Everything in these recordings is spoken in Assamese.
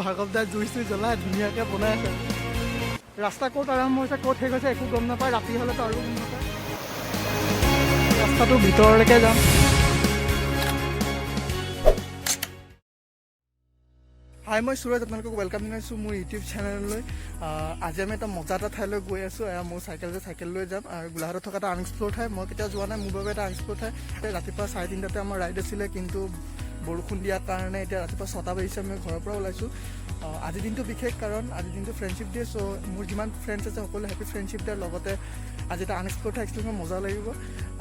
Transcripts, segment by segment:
ভাৰ্গৱ দাই জুই চুই জ্বলাই ধুনীয়াকৈ বনাই আছে। ৰাস্তা ক'ত আৰম্ভ হৈছে ক'ত শেষ হৈছে একো গম নাপায়, ৰাতি হ'লেতো আৰু গম নাপায়। ৰাস্তাটোৰ ভিতৰলৈকে যাম। হাই, মই সুৰজ, আপোনালোকক ৱেলকাম জনাইছোঁ মোৰ ইউটিউব চেনেললৈ। আজি আমি এটা মজা এটা ঠাইলৈ গৈ আছোঁ। মোৰ চাইকেল লৈ যাম আৰু গোলাঘাটত থকা এটা আনএক্সপ্ল'ৰ ঠাই। মই কেতিয়াও যোৱা নাই, মোৰ বাবে এটা আনএক্সপ্ল'ৰ ঠাই। ৰাতিপুৱা 3:30 আমাৰ ৰাইড আছিলে, কিন্তু বৰষুণ দিয়াৰ কাৰণে এতিয়া ৰাতিপুৱা 6টা বাজিছে আমি ঘৰৰ পৰা ওলাইছোঁ। আজিৰ দিনটো বিশেষ কাৰণ আজিৰ দিনটো ফ্ৰেণ্ডশ্বিপ ডে। চ' মোৰ যিমান ফ্ৰেণ্ডছ আছে সকলোৱে হেপী ফ্ৰেণ্ডশ্বিপ ডে। লগতে আজি এটা আনএক্সপ্ল'ৰ ঠাই এক্সপ্ল'ৰ কৰি মজা লাগিব।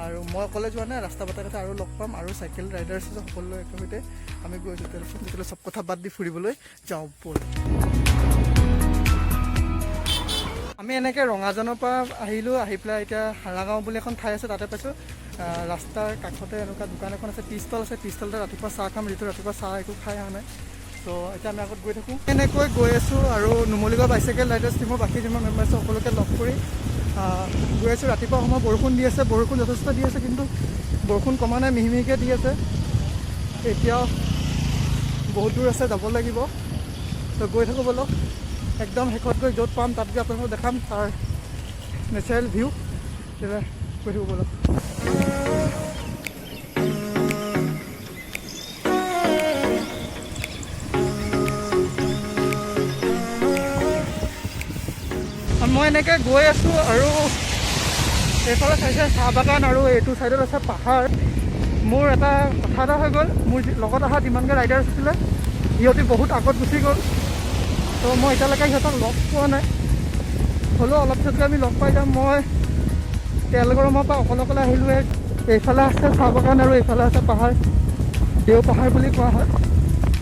আৰু মই অকলে যোৱা নাই, ৰাস্তা বাটে আৰু লগ পাম আৰু চাইকেল ৰাইডাৰ্ছ আছে সকলোৱে একেসৈতে আমি গৈ আছোঁ। তেতিয়াহ'লে চব কথা বাদ দি ফুৰিবলৈ যাওঁ ব'ল। আমি এনেকৈ ৰঙাজানৰ পৰা আহিলোঁ, আহি পেলাই এতিয়া হাৰাগাঁও বুলি এখন ঠাই আছে তাতে পাইছোঁ। ৰাস্তাৰ কাষতে এনেকুৱা দোকান এখন আছে, টি ষ্টল আছে। টি ষ্টলতে ৰাতিপুৱা চাহ খাম, যিটো ৰাতিপুৱা চাহ একো খাই অহা নাই। ত' এতিয়া আমি আগত গৈ থাকোঁ। এনেকৈ গৈ আছোঁ আৰু নুমলীগড় বাইচাইকেল ৰাইডাৰ্ছ টিমৰ বাকী যিমান মেম্বাৰ আছে সকলোকে লগ কৰি গৈ আছোঁ। ৰাতিপুৱা সময় বৰষুণ দি আছে, বৰষুণ যথেষ্ট দি আছে, কিন্তু বৰষুণ কমা নাই, মিহি মিহিকৈ দি আছে। এতিয়াও বহুত দূৰ আছে, যাব লাগিব। ত' গৈ থাকোঁ ব'লক। একদম শেষত গৈ য'ত পাম তাত গৈ আপোনালোকক দেখাম তাৰ নেচাৰেল ভিউ। তেতিয়া গৈ থাকোঁ ব'লক। মই এনেকৈ গৈ আছোঁ আৰু এইফালে চাইছে চাহ বাগান আৰু এইটো ছাইডত আছে পাহাৰ। মোৰ এটা কথা এটা হৈ গ'ল, মোৰ লগত অহা যিমানকৈ ৰাইডাৰ্ছ আছিলে সিহঁতি বহুত আগত গুচি গ'ল। ত' মই এতিয়ালৈকে সিহঁতক লগ পোৱা নাই, হ'লেও অলপ পিছতকৈ আমি লগ পাই যাম। মই তেলগৰমৰ পৰা অকলে আহিলোঁ। এইফালে আছে চাহ বাগান আৰু এইফালে আছে পাহাৰ, দেও পাহাৰ বুলি কোৱা হয়।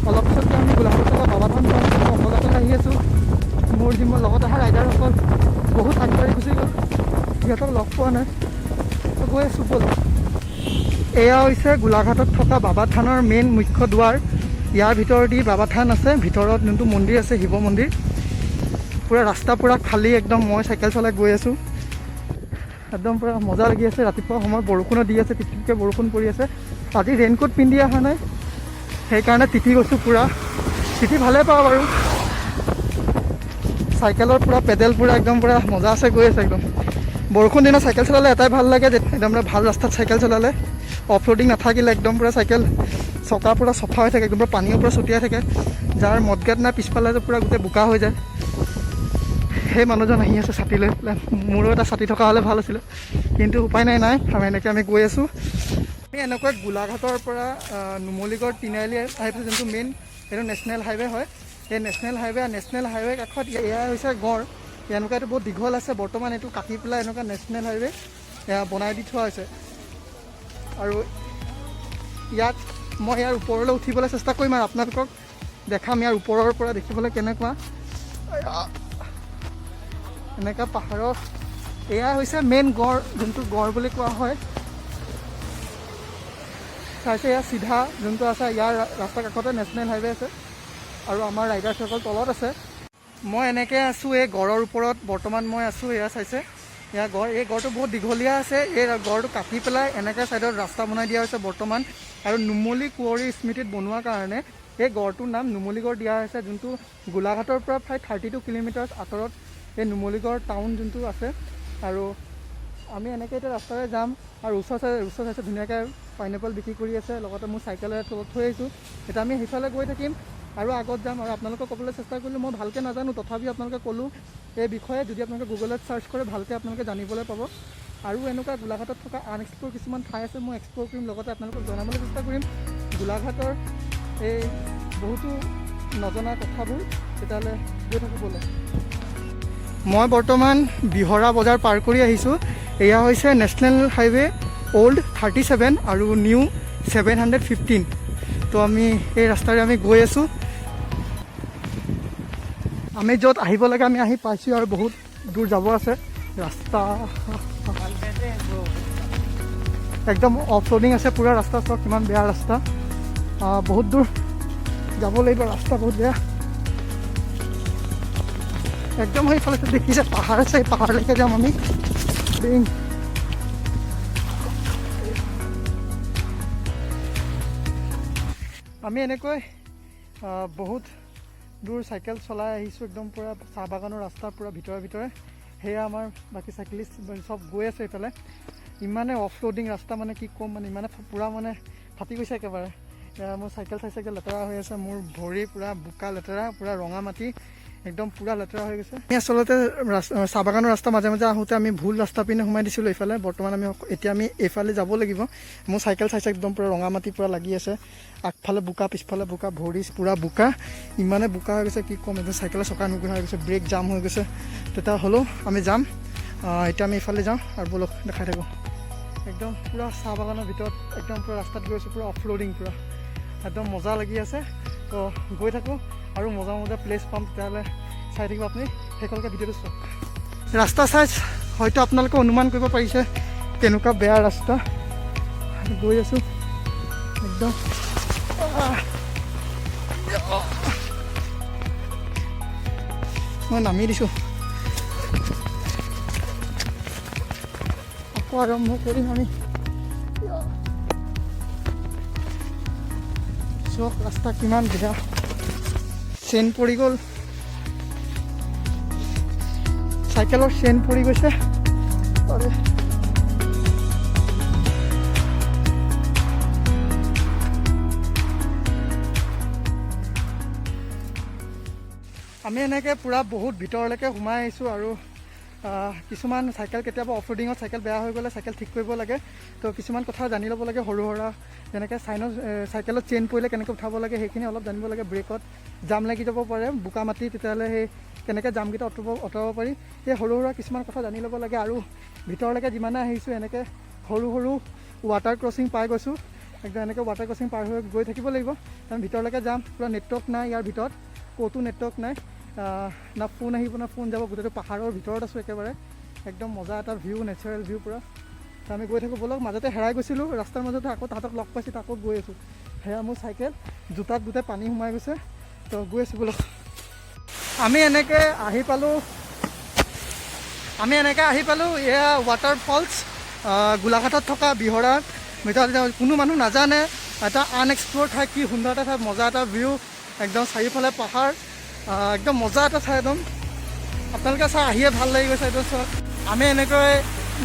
অলপ পিছতকৈ আমি গোলাঘাটত থকা বাবাধাম পাম। অকলে আহি আছোঁ। মোৰ যিমান লগত অহা ৰাইডাৰসকল বহুত আগবাঢ়ি গুচি গ'ল, সিহঁতক লগ পোৱা নাই। গৈ আছোঁ ব'ল। এয়া হৈছে গোলাঘাটত থকা বাবা থানৰ মেইন মুখ্য দুৱাৰ। ইয়াৰ ভিতৰদি বাবা থান আছে, ভিতৰত যোনটো মন্দিৰ আছে শিৱ মন্দিৰ। পূৰা ৰাস্তা পূৰা খালী একদম। মই চাইকেল চলাই গৈ আছোঁ, একদম পূৰা মজা লাগি আছে। ৰাতিপুৱা সময়ত বৰষুণো দি আছে, টিপটিপকৈ বৰষুণ পৰি আছে। আজি ৰেইনকোট পিন্ধি অহা নাই, সেইকাৰণে তিতি গৈছোঁ পূৰা। তিতি ভালেই পাওঁ বাৰু। চাইকেলৰ পূৰা পেডেল পূৰা একদম পূৰা মজা আছে, গৈ আছে একদম। বৰষুণ দিনত চাইকেল চলালে এটাই ভাল লাগে, একদম ভাল ৰাস্তাত চাইকেল চলালে। অফ ৰ'ডিং নাথাকিলে একদম পূৰা চাইকেল চকা পূৰা চফা হৈ থাকে, একদম পূৰা পানীও পূৰা ছটিয়াই থাকে। যাৰ মদগাত নাই পিছফালে যে পূৰা গোটেই বোকা হৈ যায়। সেই মানুহজন আহি আছে ছাতি লৈ পেলাই। মোৰো এটা ছাতি থকা হ'লে ভাল আছিলে, কিন্তু উপায় নাই আৰু এনেকৈ আমি গৈ আছোঁ। আমি এনেকৈ গোলাঘাটৰ পৰা নুমলীগড় তিনিআলি আহি পেলাই যোনটো মেইন সেইটো নেশ্যনেল হাইৱে হয়। এই নেশ্যনেল হাইৱে কাষত এয়া হৈছে গড়। এনেকুৱা এইটো বহুত দীঘল আছে, বৰ্তমান এইটো কাটি পেলাই এনেকুৱা নেশ্যনেল হাইৱে বনাই দি থোৱা হৈছে। আৰু ইয়াত মই ইয়াৰ ওপৰলৈ উঠিবলৈ চেষ্টা কৰিম আৰু আপোনালোকক দেখাম ইয়াৰ ওপৰৰ পৰা দেখিবলৈ কেনেকুৱা। এনেকুৱা পাহাৰত এয়া হৈছে মেইন গড়, যোনটো গড় বুলি কোৱা হয়। চাইছে এয়া চিধা যোনটো আছে, ইয়াৰ ৰাস্তাৰ কাষতে নেশ্যনেল হাইৱে আছে আৰু আমাৰ ৰাইডাৰ্ছসকল তলত আছে। মই এনেকৈ আছোঁ এই গড়ৰ ওপৰত, বৰ্তমান মই আছোঁ। এয়া চাইছে এয়া গড়। এই গড়টো বহুত দীঘলীয়া আছে। এই গড়টো কাটি পেলাই এনেকৈ ছাইডত ৰাস্তা বনাই দিয়া হৈছে বৰ্তমান। আৰু নুমলী কুঁৱৰীৰ স্মৃতিত বনোৱাৰ কাৰণে এই গড়টোৰ নাম নুমলীগড় দিয়া হৈছে, যোনটো গোলাঘাটৰ পৰা প্ৰায় 32 কিলোমিটাৰ আঁতৰত এই নুমলীগড় টাউন যোনটো আছে। আৰু আমি এনেকৈ এতিয়া ৰাস্তাৰে যাম আৰু ওচৰ চাইছে ধুনীয়াকৈ পাইনএপল বিক্ৰী কৰি আছে। লগতে মোৰ চাইকেলেৰে তলত থৈ আহিছোঁ। এতিয়া আমি সেইফালে গৈ থাকিম আৰু আগত যাম। আৰু আপোনালোকক ক'বলৈ চেষ্টা কৰিলোঁ, মই ভালকৈ নাজানো, তথাপিও আপোনালোকে ক'লোঁ এই বিষয়ে। যদি আপোনালোকে গুগলত চাৰ্চ কৰে ভালকৈ আপোনালোকে জানিবলৈ পাব। আৰু এনেকুৱা গোলাঘাটত থকা আনএক্সপ্ল'ৰ কিছুমান ঠাই আছে, মই এক্সপ্ল'ৰ কৰিম। লগতে আপোনালোকক জনাবলৈ চেষ্টা কৰিম গোলাঘাটৰ এই বহুতো নজনা কথাবোৰ। তেতিয়াহ'লে গৈ থাকোঁ ব'লক। মই বৰ্তমান বিহৰা বজাৰ পাৰ কৰি আহিছোঁ। এয়া হৈছে নেশ্যনেল হাইৱে অল্ড 37 আৰু নিউ 715। তো আমি এই ৰাস্তাৰে আমি গৈ আছোঁ। আমি য'ত আহিব লাগে আমি আহি পাইছোঁ আৰু বহুত দূৰ যাব আছে। ৰাস্তা একদম অফ ৰ'ডিং আছে পূৰা ৰাস্তা। চাওক কিমান বেয়া ৰাস্তা, বহুত দূৰ যাব লাগিব, ৰাস্তা বহুত বেয়া। একদম সেইফালে দেখিছে পাহাৰ আছে, এই পাহাৰলৈকে যাম আমি। আমি এনেকৈ বহুত দূৰ চাইকেল চলাই আহিছোঁ একদম পূৰা চাহ বাগানৰ ৰাস্তাৰ পূৰা ভিতৰে সেয়া আমাৰ বাকী চাইকেলিষ্ট চব গৈ আছে এইফালে। ইমানে অফ ৰোডিং ৰাস্তা মানে কি ক'ম, মানে ইমানে পূৰা মানে ফাটি গৈছে একেবাৰে। মোৰ চাইকেল লেতেৰা হৈ আছে, মোৰ ভৰি পূৰা বোকা লেতেৰা, পূৰা ৰঙা মাটি একদম পূৰা লেতেৰা হৈ গৈছে। আমি আচলতে চাহ বাগানৰ ৰাস্তা মাজে মাজে আহোঁতে আমি ভুল ৰাস্তা পিনে সোমাই দিছিলোঁ এইফালে। বৰ্তমান এতিয়া আমি এইফালে যাব লাগিব। মোৰ চাইকেল একদম পূৰা ৰঙা মাটি পূৰা লাগি আছে, আগফালে বোকা পিছফালে বোকা, ভৰি পূৰা বোকা, ইমানে বোকা হৈ গৈছে কি ক'ম। একদম চাইকেলৰ চকা নুঘূৰা হৈ গৈছে, ব্ৰেক জাম হৈ গৈছে। তেতিয়া হ'লেও আমি যাম। এতিয়া আমি এইফালে যাওঁ আৰু বলক দেখাই থাকোঁ। একদম পূৰা চাহ বাগানৰ ভিতৰত একদম পূৰা ৰাস্তাত গৈছোঁ, পূৰা অফ ৰোডিং, পূৰা একদম মজা লাগি আছে। তো গৈ থাকোঁ আৰু মজা প্লেচ পাম, তেতিয়াহ'লে চাই থাকিব আপুনি সেইকলকে ভিডিঅ'টো চাওক। ৰাস্তা চাই হয়তো আপোনালোকে অনুমান কৰিব পাৰিছে কেনেকুৱা বেয়া ৰাস্তা। গৈ আছোঁ একদম, মই নামি দিছোঁ, আকৌ আৰম্ভ কৰিম আমি। চক ৰাস্তা কিমান বেয়া, চেইন পৰি গ'ল, চাইকেলৰ চেইন পৰি গৈছে। আমি এনেকৈ পূৰা বহুত ভিতৰলৈকে সোমাই আহিছোঁ আৰু কিছুমান চাইকেল কেতিয়াবা অফ ৰোডিঙত চাইকেল বেয়া হৈ গ'লে চাইকেল ঠিক কৰিব লাগে। তো কিছুমান কথা জানি ল'ব লাগে, সৰু সুৰা যেনেকৈ চাইকেলত চেইন পৰিলে কেনেকৈ উঠাব লাগে সেইখিনি অলপ জানিব লাগে। ব্ৰেকত জাম লাগি যাব পাৰে, বোকা মাটি, তেতিয়াহ'লে সেই কেনেকৈ জামকেইটা আঁতৰাব পাৰি, সেই সৰু সুৰা কিছুমান কথা জানি ল'ব লাগে। আৰু ভিতৰলৈকে যিমানে আহিছোঁ এনেকৈ সৰু ৱাটাৰ ক্ৰচিং পাই গৈছোঁ। একদম এনেকৈ ৱাটাৰ ক্ৰচিং পাৰ হৈ গৈ থাকিব লাগিব, কাৰণ ভিতৰলৈকে যাম। পূৰা নেটৱৰ্ক নাই ইয়াৰ ভিতৰত, ক'তো নেটৱৰ্ক নাই, না ফোন আহিব না ফোন যাব। গোটেইটো পাহাৰৰ ভিতৰত আছোঁ একেবাৰে, একদম মজা এটা ভিউ, নেচাৰেল ভিউ পূৰা। আমি গৈ থাকোঁ বলক। মাজতে হেৰাই গৈছিলোঁ ৰাস্তাৰ মাজতে, আকৌ তাহাঁতক লগ পাইছোঁ, আকৌ গৈ আছোঁ। সেয়া মোৰ চাইকেল, জোতাত গোটেই পানী সোমাই গৈছে। তো গৈ আছোঁ বলক। আমি এনেকৈ আহি পালোঁ এয়া ৱাটাৰ ফলছ, গোলাঘাটত থকা বিহৰাৰ ভিতৰত। কোনো মানুহ নাজানে, এটা আনএক্সপ্ল'ৰ ঠাই, কি সুন্দৰ এটা ঠাই, মজা এটা ভিউ, একদম চাৰিওফালে পাহাৰ, একদম মজা এটা ঠাই একদম। আপোনালোকে চাই আহিয়ে ভাল লাগি গৈছে এইটো চাওক। আমি এনেকৈ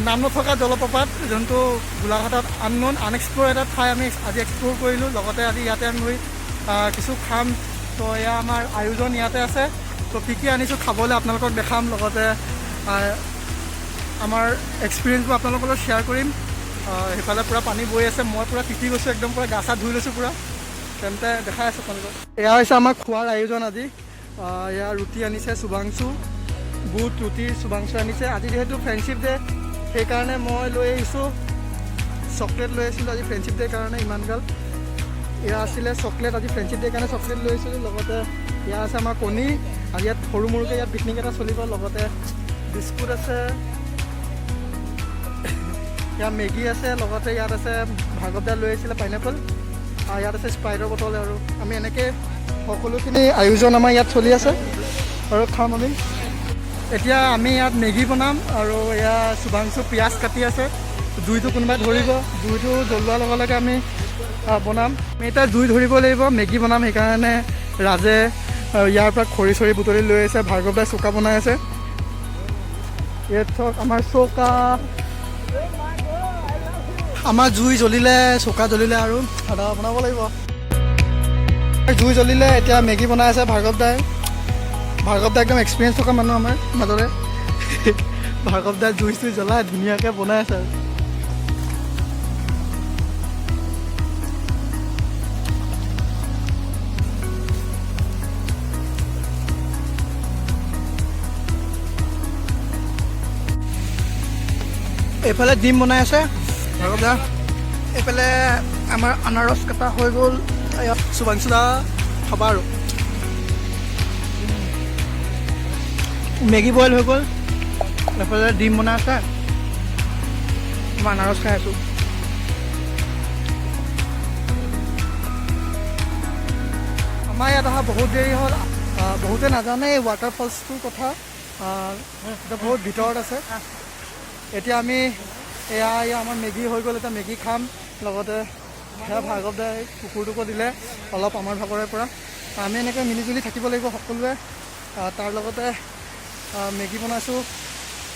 নাম নথকা জলপ্ৰপাত, যোনটো গোলাঘাটত আনএক্সপ্ল'ৰ এটা ঠাই, আমি আজি এক্সপ্ল'ৰ কৰিলোঁ। লগতে আজি ইয়াতে আমি কিছু খাম। তো এয়া আমাৰ আয়োজন ইয়াতে আছে। তো কি আনিছোঁ খাবলৈ আপোনালোকক দেখাম, লগতে আমাৰ এক্সপিৰিয়েঞ্চবোৰ আপোনালোকৰ লগত শ্বেয়াৰ কৰিম। সেইফালে পূৰা পানী বৈ আছে, মই পূৰা তিতি গৈছোঁ, একদম পূৰা গা চা ধুই লৈছোঁ পূৰা। তেন্তে দেখাই আছোঁ আপোনালোকক। এয়া হৈছে আমাৰ খোৱাৰ আয়োজন আজি। এয়া ৰুটি আনিছে শুভাংশু, বুট ৰুটি শুভাংশু আনিছে। আজি যিহেতু ফ্ৰেণ্ডশ্বিপ ডে, সেইকাৰণে মই লৈ আহিছোঁ চকলেট লৈ আহিছিলোঁ আজি ফ্ৰেণ্ডশ্বিপ ডেৰ কাৰণে ইমানগাল। এয়া আছিলে চকলেট, আজি ফ্ৰেণ্ডশ্বিপ ডেৰ কাৰণে চকলেট লৈ আহিছিলোঁ। লগতে এয়া আছে আমাৰ কণী, আৰু ইয়াত সৰু মৰুকৈ ইয়াত পিকনিক এটা চলিব। লগতে বিস্কুট আছে, ইয়াত মেগী আছে, লগতে ইয়াত আছে ভাৰ্গৱদাই লৈ আহিছিলে পাইনএপল, আৰু ইয়াত আছে স্প্ৰাইটৰ বটল। আৰু আমি এনেকৈ সকলোখিনি আয়োজন আমাৰ ইয়াত চলি আছে আৰু খাম আমি। এতিয়া আমি ইয়াত মেগী বনাম, আৰু এয়া শুভাংশু পিঁয়াজ কাটি আছে। জুইটো কোনোবাই ধৰিব, জুইটো জ্বলোৱাৰ লগে লগে আমি বনাম। আমি এতিয়া জুই ধৰিব লাগিব, মেগী বনাম। সেইকাৰণে ৰাজে ইয়াৰ পৰা খৰি চৰি বুটলি লৈ আহিছে। ভাৰ্গৱদাই চৌকা বনাই আছে। ইয়াত চাওক আমাৰ চৌকা, আমাৰ জুই জ্বলিলে, চৌকা জ্বলিলে আৰু খানা বনাব লাগিব। জুই জ্বলিলে, এতিয়া মেগী বনাই আছে ভাৰ্গৱদাই একদম এক্সপিৰিয়েঞ্চ থকা মানুহ আমাৰ মাজৰে। ভাৰ্গৱদাই জুই চুই জ্বলাই ধুনীয়াকৈ বনাই আছে আৰু। এইফালে ডিম বনাই আছে ভাৰ্গৱদা, এইফালে আমাৰ আনাৰস কটা হৈ গ'ল। ইয়াত শুভাংশুদা খাবা আৰু মেগী বইল হৈ গ'ল। এইফালে ডিম বনাই আছে, মই আনাৰস খাই আছোঁ। আমাৰ ইয়াত অহা বহুত দেৰি হ'ল। বহুতে নাজানে এই ৱাটাৰফলছটোৰ কথা, বহুত ভিতৰত আছে। এতিয়া আমি এয়া আমাৰ মেগী হৈ গ'ল, এতিয়া মেগী খাম। লগতে সেয়া ভাৰ্গৱদাই কুকুৰটোকো দিলে অলপ আমাৰ ভাগৰে পৰা। আমি এনেকৈ মিলিজুলি থাকিব লাগিব সকলোৱে। তাৰ লগতে মেগী বনাইছোঁ,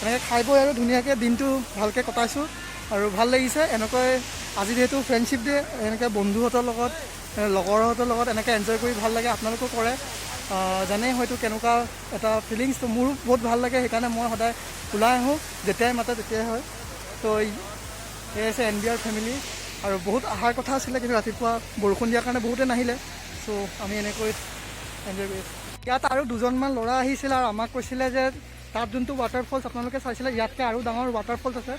এনেকৈ খাই বৈ আৰু ধুনীয়াকৈ দিনটো ভালকৈ কটাইছোঁ আৰু ভাল লাগিছে। এনেকৈ আজি যিহেতু ফ্ৰেণ্ডশ্বিপ ডে, এনেকৈ বন্ধুহঁতৰ লগত লগৰহঁতৰ লগত এনেকৈ এনজয় কৰি ভাল লাগে। আপোনালোকেও কৰে, জানেই হয়তো কেনেকুৱা এটা ফিলিংছ। তো মোৰো বহুত ভাল লাগে, সেইকাৰণে মই সদায় ওলাই আহোঁ, যেতিয়াই মাতে তেতিয়াই হয়। তো এই আছে NBR ফেমিলি। আৰু বহুত অহাৰ কথা আছিলে, কিন্তু ৰাতিপুৱা বৰষুণ দিয়াৰ কাৰণে বহুতে নাহিলে। চ' আমি এনেকৈ এনজয় কৰি আছোঁ। ইয়াত আৰু দুজনমান ল'ৰা আহিছিলে আৰু আমাক কৈছিলে যে তাত যোনটো ৱাটাৰফলছ আপোনালোকে চাইছিলে, ইয়াতকৈ আৰু ডাঙৰ ৱাটাৰফলছ আছে।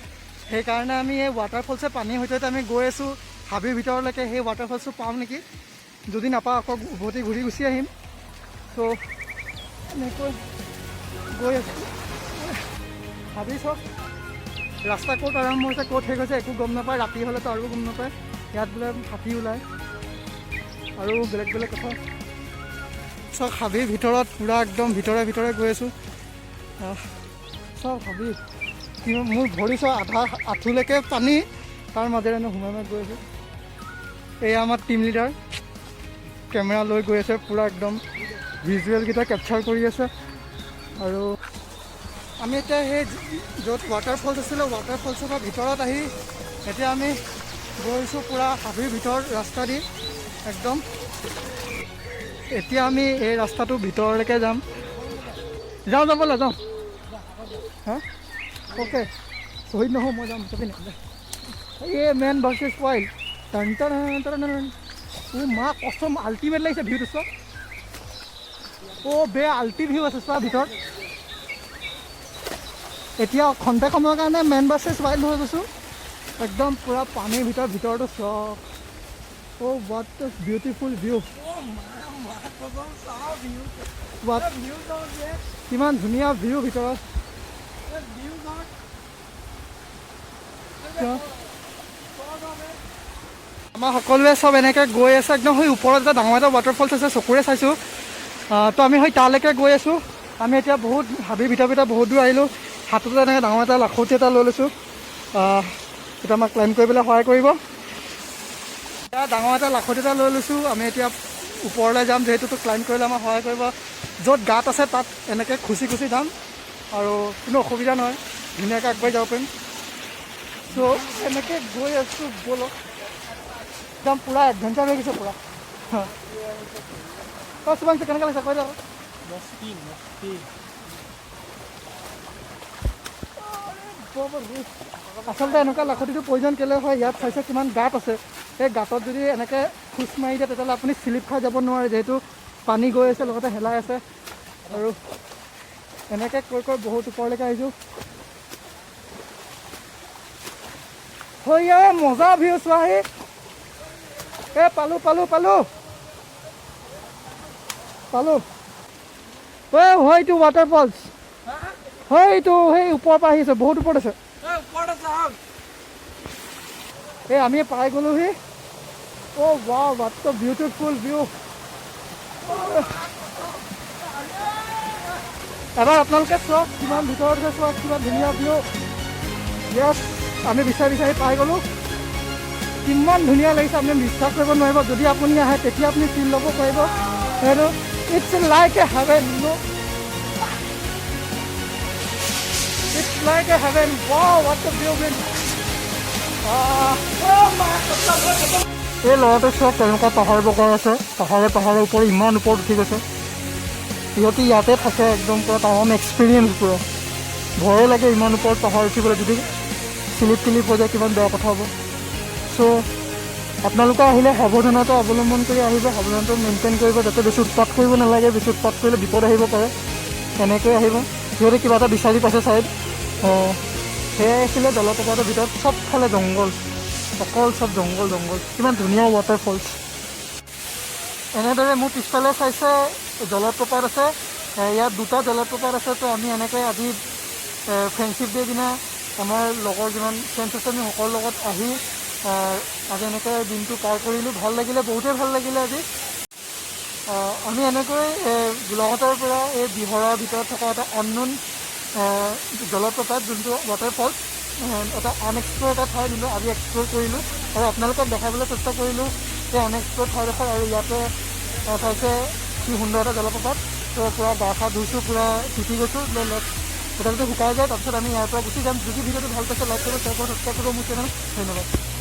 সেইকাৰণে আমি এই ৱাটাৰফলছে পানীৰ সৈতে আমি গৈ আছোঁ হাবিৰ ভিতৰলৈকে। সেই ৱাটাৰফলছটো পাম নেকি, যদি নাপাওঁ আকৌ উভতি ঘূৰি গুচি আহিম। ত' এনেকৈ গৈ আছোঁ। ভাবি চাওক, ৰাস্তা ক'ত আৰম্ভ হৈছে ক'ত শেষ হৈছে একো গম নাপায়। ৰাতি হ'লেতো আৰু গম নাপায়। ইয়াত বোলে হাতী ওলায় আৰু বেলেগ বেলেগ কথা। চব হাবিৰ ভিতৰত পূৰা একদম ভিতৰে ভিতৰে গৈ আছোঁ। চব হাবি, মোৰ ভৰি চব আধা আঁঠুলৈকে পানী, তাৰ মাজেৰেনো সোমাই গৈ আছোঁ। এয়া আমাৰ টিম লিডাৰ কেমেৰা লৈ গৈ আছে, পূৰা একদম ভিজুৱেলকেইটা কেপচাৰ কৰি আছে। আৰু আমি এতিয়া সেই য'ত ৱাটাৰফলছ আছিলে ৱাটাৰফলছৰ ভিতৰত আহি এতিয়া আমি গৈছোঁ পূৰা হাবিৰ ভিতৰত ৰাস্তা দি একদম। এতিয়া আমি এই ৰাস্তাটোৰ ভিতৰলৈকে যাম। যাবলৈ যাওঁ। হা অ'কে, শ্বহীদ নহওঁ, মই যাম। চাবি নাই এই মেন ভাৰ্চেছ ৱাইল্ড। মা কচম আল্টিমেট লাগিছে ভিউটো চোৱা। বে আল্টি ভিউ আছে চোৱা ভিতৰত। এতিয়া খন্তেক সময়ৰ কাৰণে মেন ভাৰ্চেছ ৱাইল্ড হৈ গৈছোঁ একদম পূৰা পানীৰ ভিতৰতো চব। What a beautiful view. কিমান ধুনীয়া ভিউ ভিতৰত। আমাৰ সকলোৱে চব এনেকৈ গৈ আছে একদম। সেই ওপৰত এটা ডাঙৰ এটা ৱাটাৰফলছ আছে, চকুৰে চাইছোঁ। তো আমি সেই তালৈকে গৈ আছোঁ। আমি এতিয়া বহুত হাবিৰ ভিতৰত বহুত দূৰ আহিলোঁ। হাততে এনেকৈ ডাঙৰ এটা লাখুটি এটা লৈ লৈছোঁ, এতিয়া আমাক ক্লাইম্ব কৰিবলৈ সহায় কৰিব। এতিয়া ডাঙৰ এটা লাখুটি এটা লৈ লৈছোঁ। আমি এতিয়া ওপৰলৈ যাম, যিহেতুতো ক্লাইম্ব কৰিলে আমাক সহায় কৰিব। য'ত গাঁত আছে তাত এনেকৈ খুচি খুচি যাম আৰু কোনো অসুবিধা নহয়, ধুনীয়াকৈ আগবাঢ়ি যাব পাৰিম। চ' এনেকৈ গৈ আছোঁ ব'লক। একদম পূৰা এডভেঞ্চাৰ হৈ গৈছে পূৰা। চুবাংশু কেনেকৈ লাগিছে কৈ দিয়ক। আচলতে এনেকুৱা লাখুটিটো প্ৰয়োজন কেলৈ হয়, ইয়াত চাইছে কিমান গাঁত আছে। সেই গাঁতত যদি এনেকৈ খোজ মাৰি দিয়ে তেতিয়াহ'লে আপুনি স্লিপ খাই যাব নোৱাৰে, যিহেতু পানী গৈ আছে লগতে হেলাই আছে। আৰু এনেকৈ কৈ বহুত ওপৰলৈকে আহিছোঁ। হয় মজা ভিউ চোৱাহি। পালোঁ হয়টো ৱাটাৰফলছ। হয়টো সেই ওপৰৰ পৰা আহিছে, বহুত ওপৰত আছে। আমি পাই গ'লোহি। Wow, what a beautiful view. এবাৰ আপোনালোকে চাওক কিমান ভিতৰত আছে, চাওক কিমান ধুনীয়া ভিউ। য়েছ, আমি বিচাৰি পাই গ'লোঁ। কিমান ধুনীয়া লাগিছে, আপুনি বিশ্বাস কৰিব নোৱাৰিব। যদি আপুনি আহে তেতিয়া আপুনি ফিল ল'ব পাৰিব। সেইটো it's like a heaven. It's like a heaven. Wow, what a view. এই ল'ৰাটো চোৱা কেনেকুৱা পাহাৰ বগাই আছে, পাহাৰৰ ওপৰত ইমান ওপৰত উঠি গৈছে। সিহঁতি ইয়াতে থাকে, একদম পূৰা টাউন এক্সপিৰিয়েঞ্চ পূৰা। ভয়ে লাগে ইমান ওপৰত পাহাৰ উঠিবলৈ, যদি স্লিপ হৈ যায় কিমান বেয়া কথা হ'ব। চ' আপোনালোকে আহিলে সাৱধানতা অৱলম্বন কৰি আহিব, সাৱধানতা মেইনটেইন কৰিব, যাতে বেছি উৎপাত কৰিব নালাগে। বেছি উৎপাত কৰিলে বিপদ আহিব পাৰে। এনেকৈ আহিব। সিহঁতে কিবা এটা বিচাৰি পাইছে চাইড। সেয়াই আছিলে জলপ্ৰপাতৰ ভিতৰত। চবফালে জংঘল, অকল চব জংঘল। কিমান ধুনীয়া ৱাটাৰফলছ। এনেদৰে মোৰ পিছফালে চাইছে জলপ্ৰপাত আছে। ইয়াত দুটা জলপ্ৰপাত আছে। তো আমি এনেকৈ আজি ফ্ৰেণ্ডশ্বিপ ডে দিনা আমাৰ লগৰ যিমান ফ্ৰেণ্ডছ আছে আমি সকলোৰ লগত আহি আজি এনেকৈ দিনটো পাৰ কৰিলোঁ। ভাল লাগিলে, বহুতেই ভাল লাগিলে আজি। আমি এনেকৈ গোলাঘাটৰ পৰা এই বিহৰাৰ ভিতৰত থকা এটা অননোন জলপ্ৰপাত, যোনটো ৱাটাৰফলছ, এটা আনএক্সপ্ল'ৰ এটা ঠাই দিলোঁ। আজি এক্সপ্ল'ৰ কৰিলোঁ আৰু আপোনালোকক দেখাবলৈ চেষ্টা কৰিলোঁ সেই আনএক্সপ্ল'ৰ ঠাইডোখৰ। আৰু ইয়াতে চাইছে কি সুন্দৰ এটা জলপ্ৰপাত। তো পূৰা গা চা ধুইছোঁ, পূৰা তিতি গৈছোঁ। হোটেলটো শুকাই যায়, তাৰপিছত আমি ইয়াৰ পৰা গুচি যাম। যদি ভিডিঅ'টো ভাল পাইছে লাইক কৰিব, শ্বেয়াৰ কৰিব, ছাবস্ক্ৰাইব কৰিব মোৰ চেনেল। ধন্যবাদ।